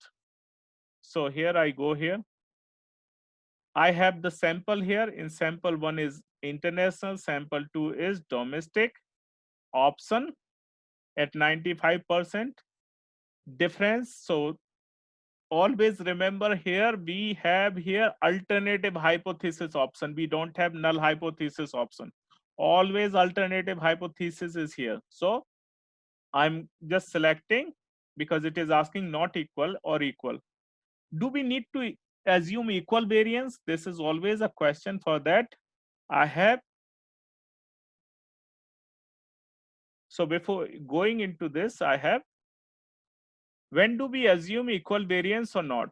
So here I go here. I have the sample here. In sample 1 is international, sample 2 is domestic. Option at 95%. Difference. So always remember here we have here alternative hypothesis option. We don't have null hypothesis option. Always alternative hypothesis is here. So I'm just selecting because it is asking not equal or equal. Do we need to assume equal variance? This is always a question. For that I have, so before going into this, I have, when do we assume equal variance or not?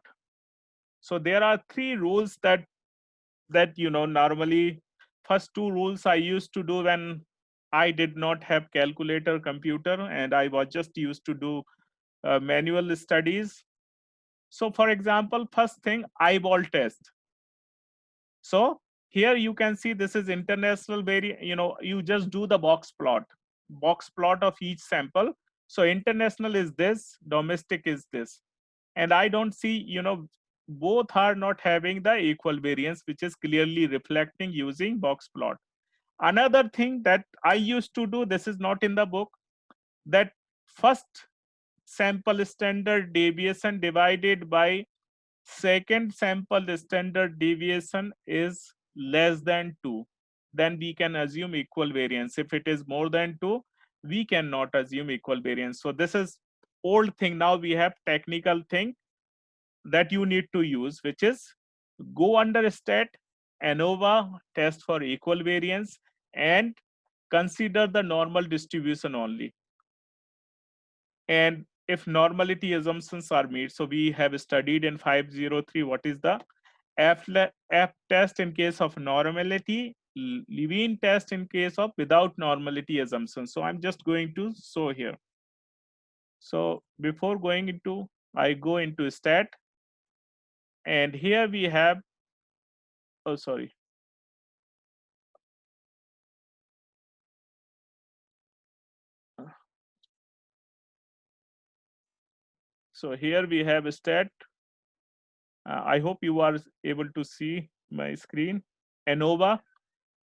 So there are 3 rules that normally, first 2 rules I used to do when I did not have calculator computer and I was just used to do manual studies. So for example, first thing, eyeball test. So here you can see this is international you just do the box plot of each sample. So international is this, domestic is this. And I don't see, both are not having the equal variance, which is clearly reflecting using box plot. Another thing that I used to do, this is not in the book, that first sample standard deviation divided by second sample standard deviation is less than 2, then we can assume equal variance. If it is more than 2, we cannot assume equal variance. So this is old thing. Now we have technical thing that you need to use, which is go under stat, ANOVA, test for equal variance, and consider the normal distribution only. And if normality assumptions are made, so we have studied in 503 what is the F test in case of normality, Levine test in case of without normality assumption. So I'm just going to show here. So before going into, I go into stat, and here we have, oh sorry, so here we have stat. I hope you are able to see my screen. ANOVA,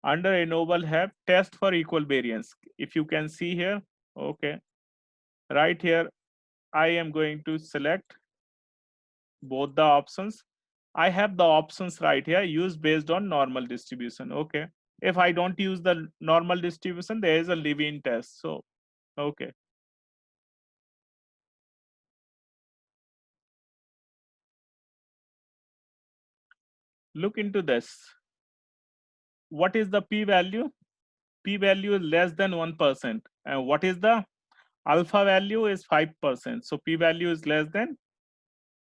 under ANOVA have test for equal variance. If you can see here, okay, right here I am going to select both the options. I have the options right here, use based on normal distribution. Okay, if I don't use the normal distribution, there is a Levine test. So okay, look into this. What is the p-value? p-value is less than 1%. And what is the alpha value is 5%. So p-value is less than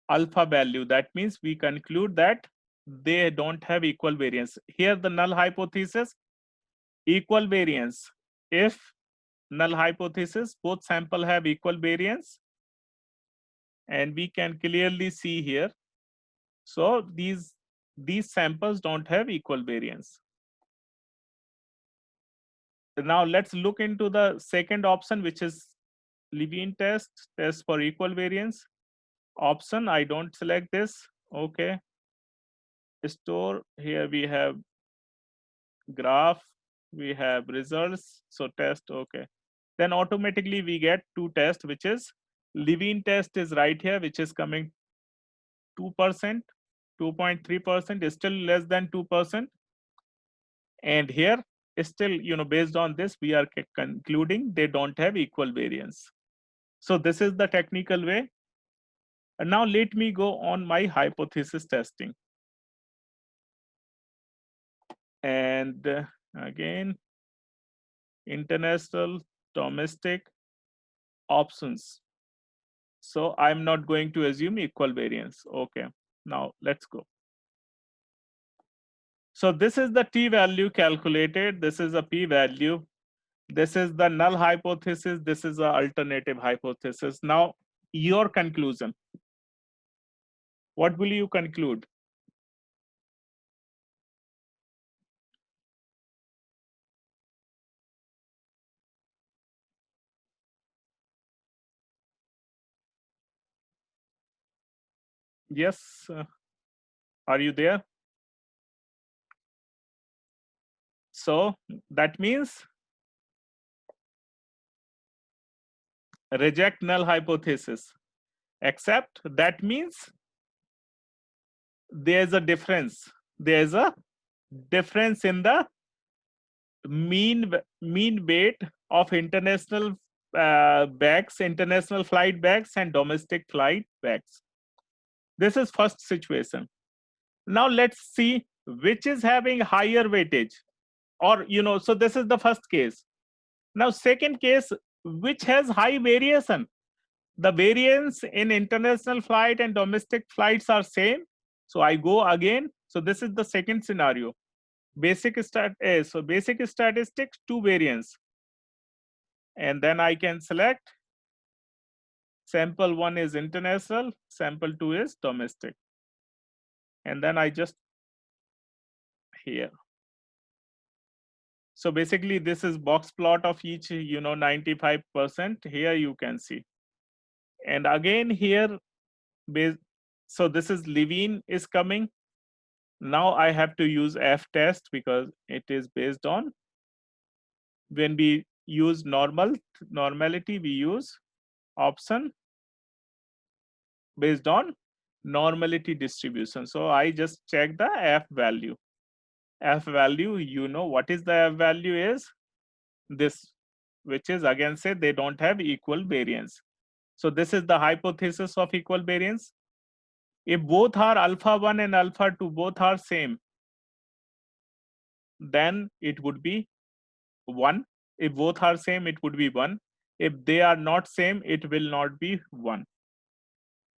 alpha value. That means we conclude that they don't have equal variance. Here the null hypothesis, equal variance. If null hypothesis, both sample have equal variance, and we can clearly see here. So these samples don't have equal variance. Now let's look into the second option, which is Levene test for equal variance. Option, I don't select this. Okay. Store, here we have graph, we have results. So test, okay. Then automatically we get two tests, which is Levene test is right here, which is coming 2%, 2.3% is still less than 2%. And here still, based on this, we are concluding they don't have equal variance. So this is the technical way. And now let me go on my hypothesis testing. And again, international, domestic, options. So I'm not going to assume equal variance. Okay, now let's go. So this is the t-value calculated. This is a p-value. This is the null hypothesis. This is the alternative hypothesis. Now, your conclusion. What will you conclude? Yes, are you there? So that means reject null hypothesis. Except that means there's a difference. There's a difference in the mean weight of international bags, international flight bags, and domestic flight bags. This is first situation. Now let's see which is having higher weightage, or so this is the first case. Now second case, which has high variation. The variance in international flight and domestic flights are same. So I go again. So this is the second scenario. Basic statistics, two variance. And then I can select sample 1 is international, sample 2 is domestic. And then I just here. So basically this is box plot of each, 95%. Here you can see. And again here, so this is Levene is coming. Now I have to use F test because it is based on, when we use normality, we use option based on normality distribution. So I just check the F value. F value, what is the F value is this, which is again say they don't have equal variance. So this is the hypothesis of equal variance. If both are alpha 1 and alpha 2, both are same, then it would be 1. If both are same, it would be 1. If they are not same, it will not be 1.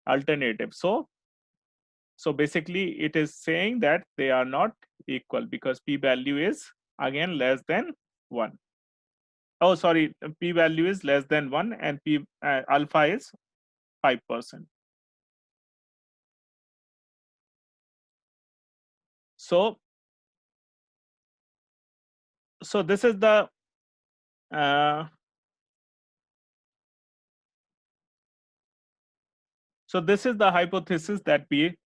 Alternative. So basically it is saying that they are not equal because p-value is again less than 1. Oh, sorry, p-value is less than 1 and alpha is 5%. So this is the so this is the hypothesis that we,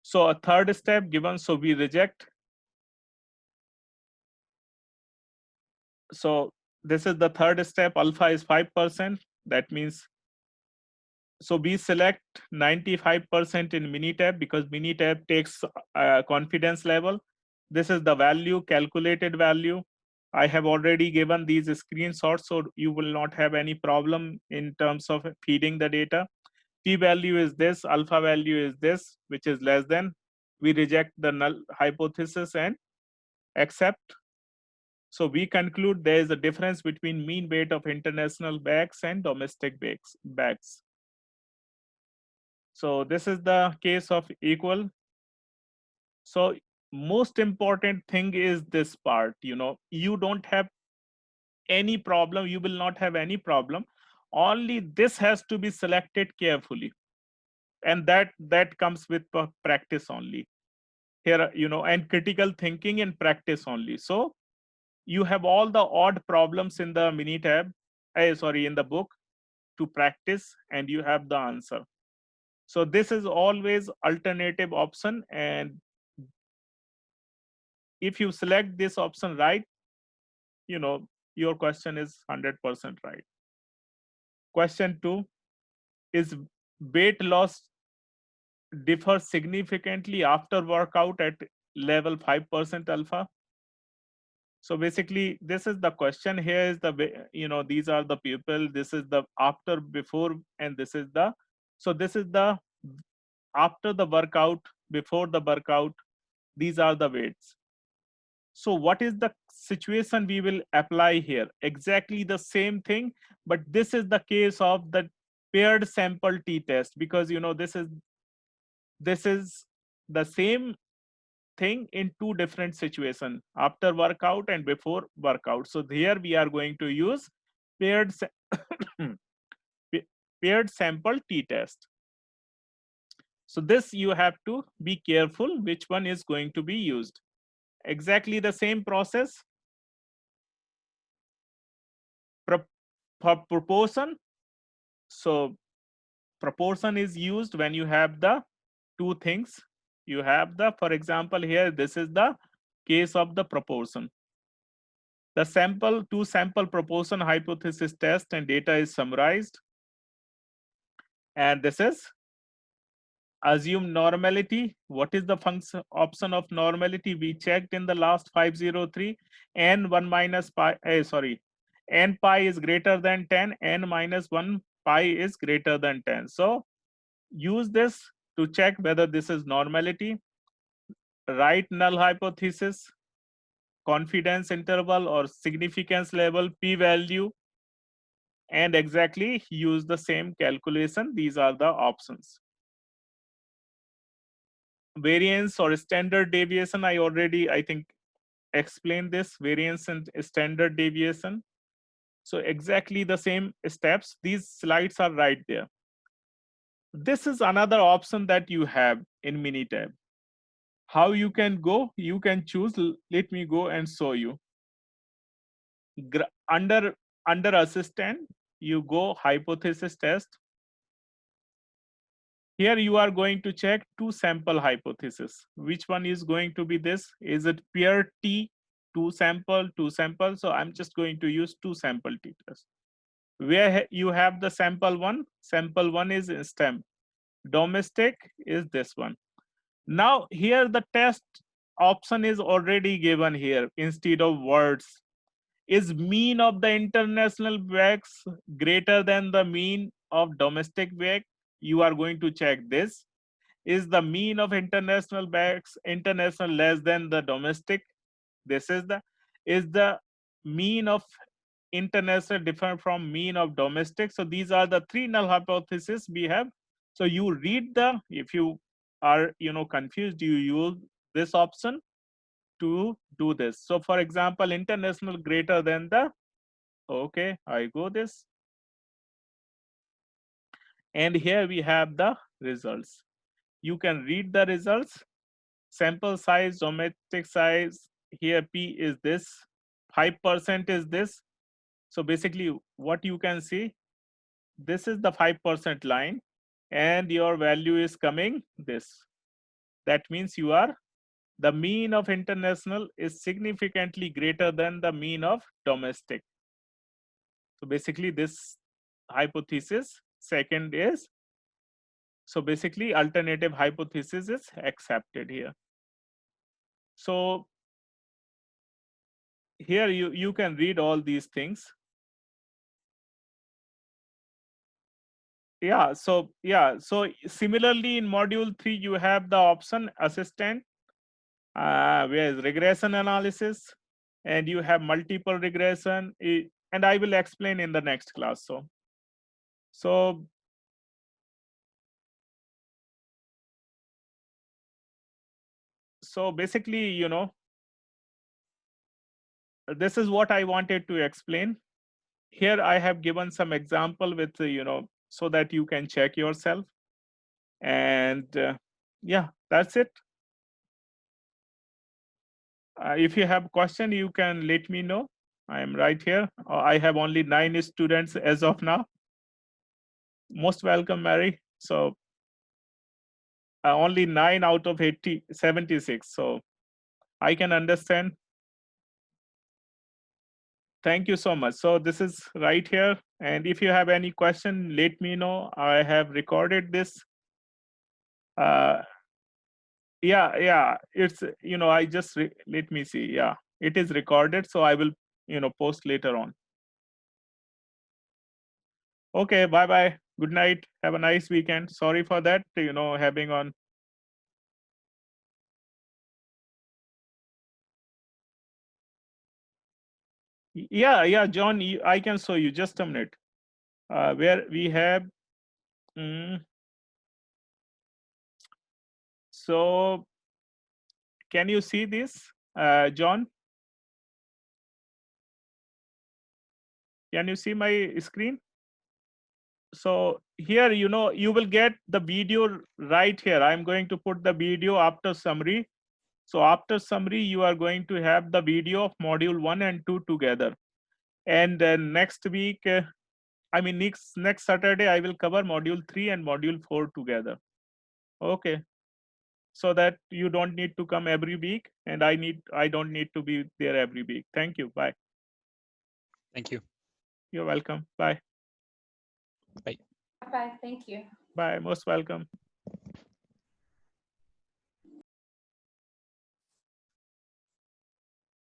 so a third step given, so we reject. So this is the third step, alpha is 5%. That means, so we select 95% in Minitab because Minitab takes confidence level. This is the value, calculated value. I have already given these screenshots, so you will not have any problem in terms of feeding the data. P-value is this, alpha value is this, which is less than. We reject the null hypothesis and accept. So we conclude there is a difference between mean weight of international bags and domestic bags. So this is the case of equal. So most important thing is this part, you don't have any problem, you will not have any problem. Only this has to be selected carefully. And that comes with practice only. Here, and critical thinking and practice only. So you have all the odd problems in the Minitab, in the book to practice, and you have the answer. So this is always alternative option, and if you select this option right, your question is 100% right. Question 2, is weight loss differ significantly after workout at level 5% alpha? So basically this is the question. Here is the these are the people, this is the after, before, and this is the, so this is the after the workout, before the workout, these are the weights. So what is the situation we will apply here? Exactly the same thing, but this is the case of the paired sample t-test, because this is the same thing in two different situations, after workout and before workout. So here we are going to use paired paired sample t-test. So this you have to be careful which one is going to be used. Exactly the same process. For proportion, so proportion is used when you have the two things. You have the, for example, here this is the case of the proportion. The two sample proportion hypothesis test and data is summarized. And this is assume normality. What is the function option of normality? We checked in the last 503. N1 minus pi, n pi is greater than 10, n minus 1 pi is greater than 10. So use this to check whether this is normality. Right null hypothesis, confidence interval or significance level, p-value, and exactly use the same calculation. These are the options. Variance or standard deviation, I think explained this, variance and standard deviation. So exactly the same steps. These slides are right there. This is another option that you have in Minitab. How you can go? You can choose. Let me go and show you. Under assistant, you go hypothesis test. Here you are going to check two sample hypothesis. Which one is going to be this? Is it pair T, two sample? So I'm just going to use two sample T test. Where you have the sample one is STEM. Domestic is this one. Now here the test option is already given here instead of words. Is mean of the international bags greater than the mean of domestic bag? You are going to check this. Is the mean of international bags international less than the domestic? This is the mean of international different from mean of domestic? So these are the three null hypotheses we have. So you read if you are confused, you use this option to do this. So for example, international greater than the, okay, I go this, and here we have the results. You can read the results. Sample size, domestic size, here P is this, 5% is this. So basically what you can see, this is the 5% line and your value is coming this. That means the mean of international is significantly greater than the mean of domestic. So basically this hypothesis second is, so basically alternative hypothesis is accepted here. So here you can read all these things. So similarly in module 3 you have the option assistant, where is regression analysis. and you have multiple regression, and I will explain in the next class. So basically, this is what I wanted to explain. Here I have given some example with, so that you can check yourself. And yeah, that's it. If you have question, you can let me know. I am right here. I have only 9 students as of now. Most welcome, Mary. So only 9 out of 76. So I can understand. Thank you so much. So this is right here. And if you have any question, let me know. I have recorded this. Yeah, it's, I just, let me see. Yeah, it is recorded. So I will, post later on. Okay, bye-bye. Good night. Have a nice weekend. Sorry for that, having on. Yeah, John, I can show you. Just a minute. Where we have, so can you see this, John? Can you see my screen? So here, you will get the video right here. I'm going to put the video after summary. So after summary, you are going to have the video of module 1 and 2 together. And next week, next Saturday, I will cover module 3 and module 4 together. Okay. So that you don't need to come every week, and I don't need to be there every week. Thank you. Bye. Thank you. You're welcome. Bye. Bye. Bye. Thank you. Bye. Most welcome.